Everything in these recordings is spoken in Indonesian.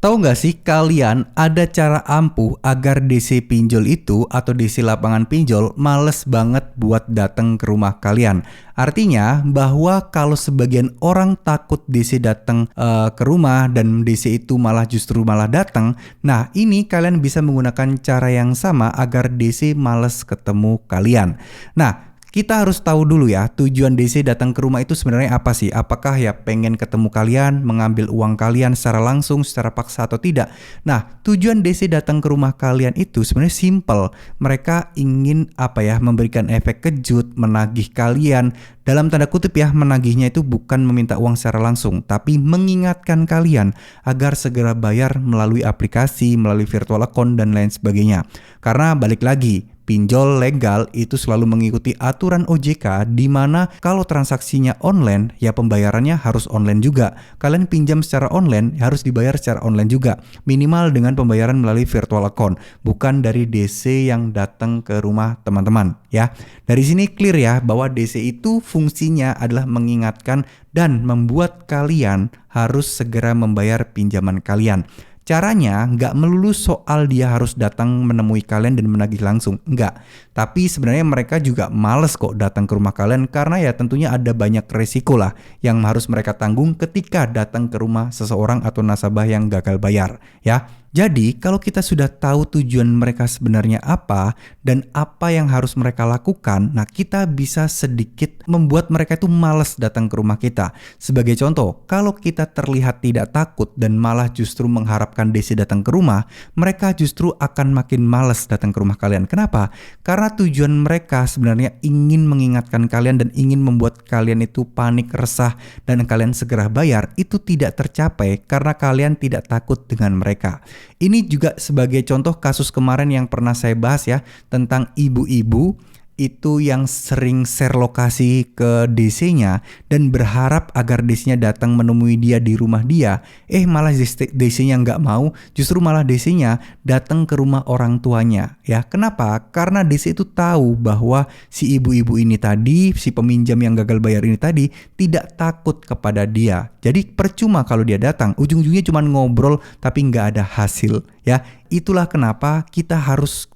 Tahu nggak sih kalian ada cara ampuh agar DC pinjol itu atau DC lapangan pinjol males banget buat datang ke rumah kalian. Artinya bahwa kalau sebagian orang takut DC datang ke rumah dan DC itu justru malah datang. Nah, ini kalian bisa menggunakan cara yang sama agar DC males ketemu kalian. Nah, kita harus tahu dulu ya, tujuan DC datang ke rumah itu sebenarnya apa sih? Apakah ya pengen ketemu kalian, mengambil uang kalian secara langsung, secara paksa atau tidak? Nah, tujuan DC datang ke rumah kalian itu sebenarnya simple. Mereka ingin memberikan efek kejut, menagih kalian. Dalam tanda kutip ya, menagihnya itu bukan meminta uang secara langsung, tapi mengingatkan kalian agar segera bayar melalui aplikasi, melalui virtual account dan lain sebagainya. Karena balik lagi, pinjol legal itu selalu mengikuti aturan OJK, di mana kalau transaksinya online ya pembayarannya harus online juga. Kalian pinjam secara online harus dibayar secara online juga, minimal dengan pembayaran melalui virtual account, bukan dari DC yang datang ke rumah teman-teman ya. Dari sini clear ya bahwa DC itu fungsinya adalah mengingatkan dan membuat kalian harus segera membayar pinjaman kalian. Caranya nggak melulu soal dia harus datang menemui kalian dan menagih langsung, enggak. Tapi sebenarnya mereka juga males kok datang ke rumah kalian karena ya tentunya ada banyak resiko lah yang harus mereka tanggung ketika datang ke rumah seseorang atau nasabah yang gagal bayar ya. Jadi kalau kita sudah tahu tujuan mereka sebenarnya apa dan apa yang harus mereka lakukan, nah kita bisa sedikit membuat mereka itu malas datang ke rumah kita. Sebagai contoh, kalau kita terlihat tidak takut dan malah justru mengharapkan DC datang ke rumah, mereka justru akan makin malas datang ke rumah kalian. Kenapa? Karena tujuan mereka sebenarnya ingin mengingatkan kalian dan ingin membuat kalian itu panik, resah, dan kalian segera bayar, itu tidak tercapai karena kalian tidak takut dengan mereka. Ini juga sebagai contoh kasus kemarin yang pernah saya bahas ya, tentang ibu-ibu itu yang sering share lokasi ke DC-nya dan berharap agar DC-nya datang menemui dia di rumah dia. Malah DC-nya nggak mau, justru malah DC-nya datang ke rumah orang tuanya. Ya, kenapa? Karena DC itu tahu bahwa si ibu-ibu ini tadi, si peminjam yang gagal bayar ini tadi tidak takut kepada dia. Jadi percuma kalau dia datang, ujung-ujungnya cuma ngobrol tapi nggak ada hasil. Ya, itulah kenapa kita harus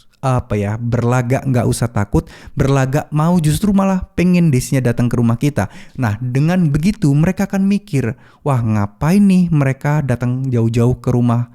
berlagak nggak usah takut, berlagak mau justru malah pengen DC-nya datang ke rumah kita. Nah, dengan begitu mereka akan mikir, wah ngapain nih mereka datang jauh-jauh ke rumah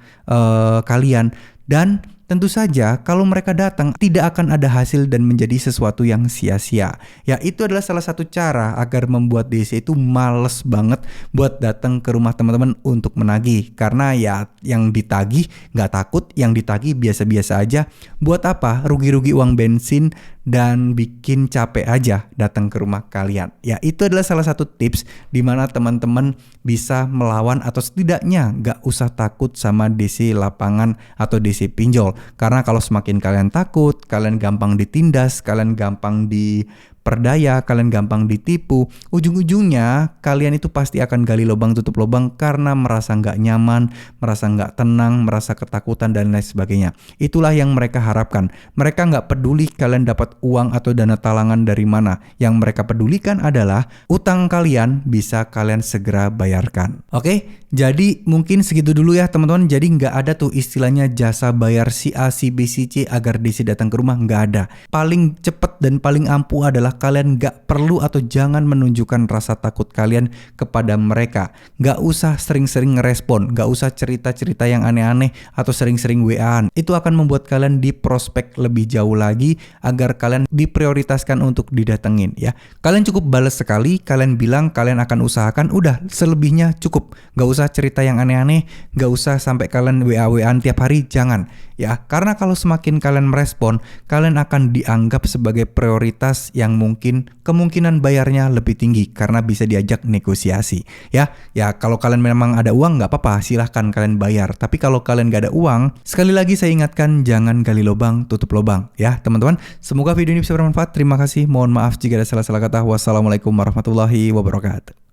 kalian. Dan tentu saja kalau mereka datang tidak akan ada hasil dan menjadi sesuatu yang sia-sia. Ya, itu adalah salah satu cara agar membuat DC itu males banget buat datang ke rumah teman-teman untuk menagih. Karena ya yang ditagih nggak takut, yang ditagih biasa-biasa aja. Buat apa? Rugi-rugi uang bensin dan bikin capek aja datang ke rumah kalian. Ya, itu adalah salah satu tips di mana teman-teman bisa melawan atau setidaknya nggak usah takut sama DC lapangan atau DC pinjol. Karena kalau semakin kalian takut, kalian gampang ditindas, kalian gampang diperdaya, kalian gampang ditipu, ujung-ujungnya kalian itu pasti akan gali lubang tutup lubang karena merasa nggak nyaman, merasa nggak tenang, merasa ketakutan dan lain sebagainya. Itulah yang mereka harapkan. Mereka nggak peduli kalian dapat uang atau dana talangan dari mana. Yang mereka pedulikan adalah utang kalian bisa kalian segera bayarkan. Oke, jadi mungkin segitu dulu ya teman-teman. Jadi nggak ada tuh istilahnya jasa bayar si A, si B, si C agar DC datang ke rumah, nggak ada. Paling cepat dan paling ampuh adalah kalian gak perlu atau jangan menunjukkan rasa takut kalian kepada mereka. Gak usah sering-sering ngerespon, gak usah cerita-cerita yang aneh-aneh atau sering-sering WA-an. Itu akan membuat kalian diprospek lebih jauh lagi agar kalian diprioritaskan untuk didatengin ya. Kalian cukup balas sekali, kalian bilang kalian akan usahakan, udah selebihnya cukup. Gak usah cerita yang aneh-aneh, gak usah sampai kalian WA-WA-an tiap hari, jangan ya. Karena kalau semakin kalian merespon, kalian akan dianggap sebagai prioritas yang mungkin kemungkinan bayarnya lebih tinggi karena bisa diajak negosiasi ya. Kalau kalian memang ada uang nggak apa-apa, silahkan kalian bayar. Tapi kalau kalian nggak ada uang, sekali lagi saya ingatkan, jangan gali lubang tutup lubang ya teman-teman. Semoga video ini bisa bermanfaat. Terima kasih, mohon maaf jika ada salah-salah kata. Wassalamualaikum warahmatullahi wabarakatuh.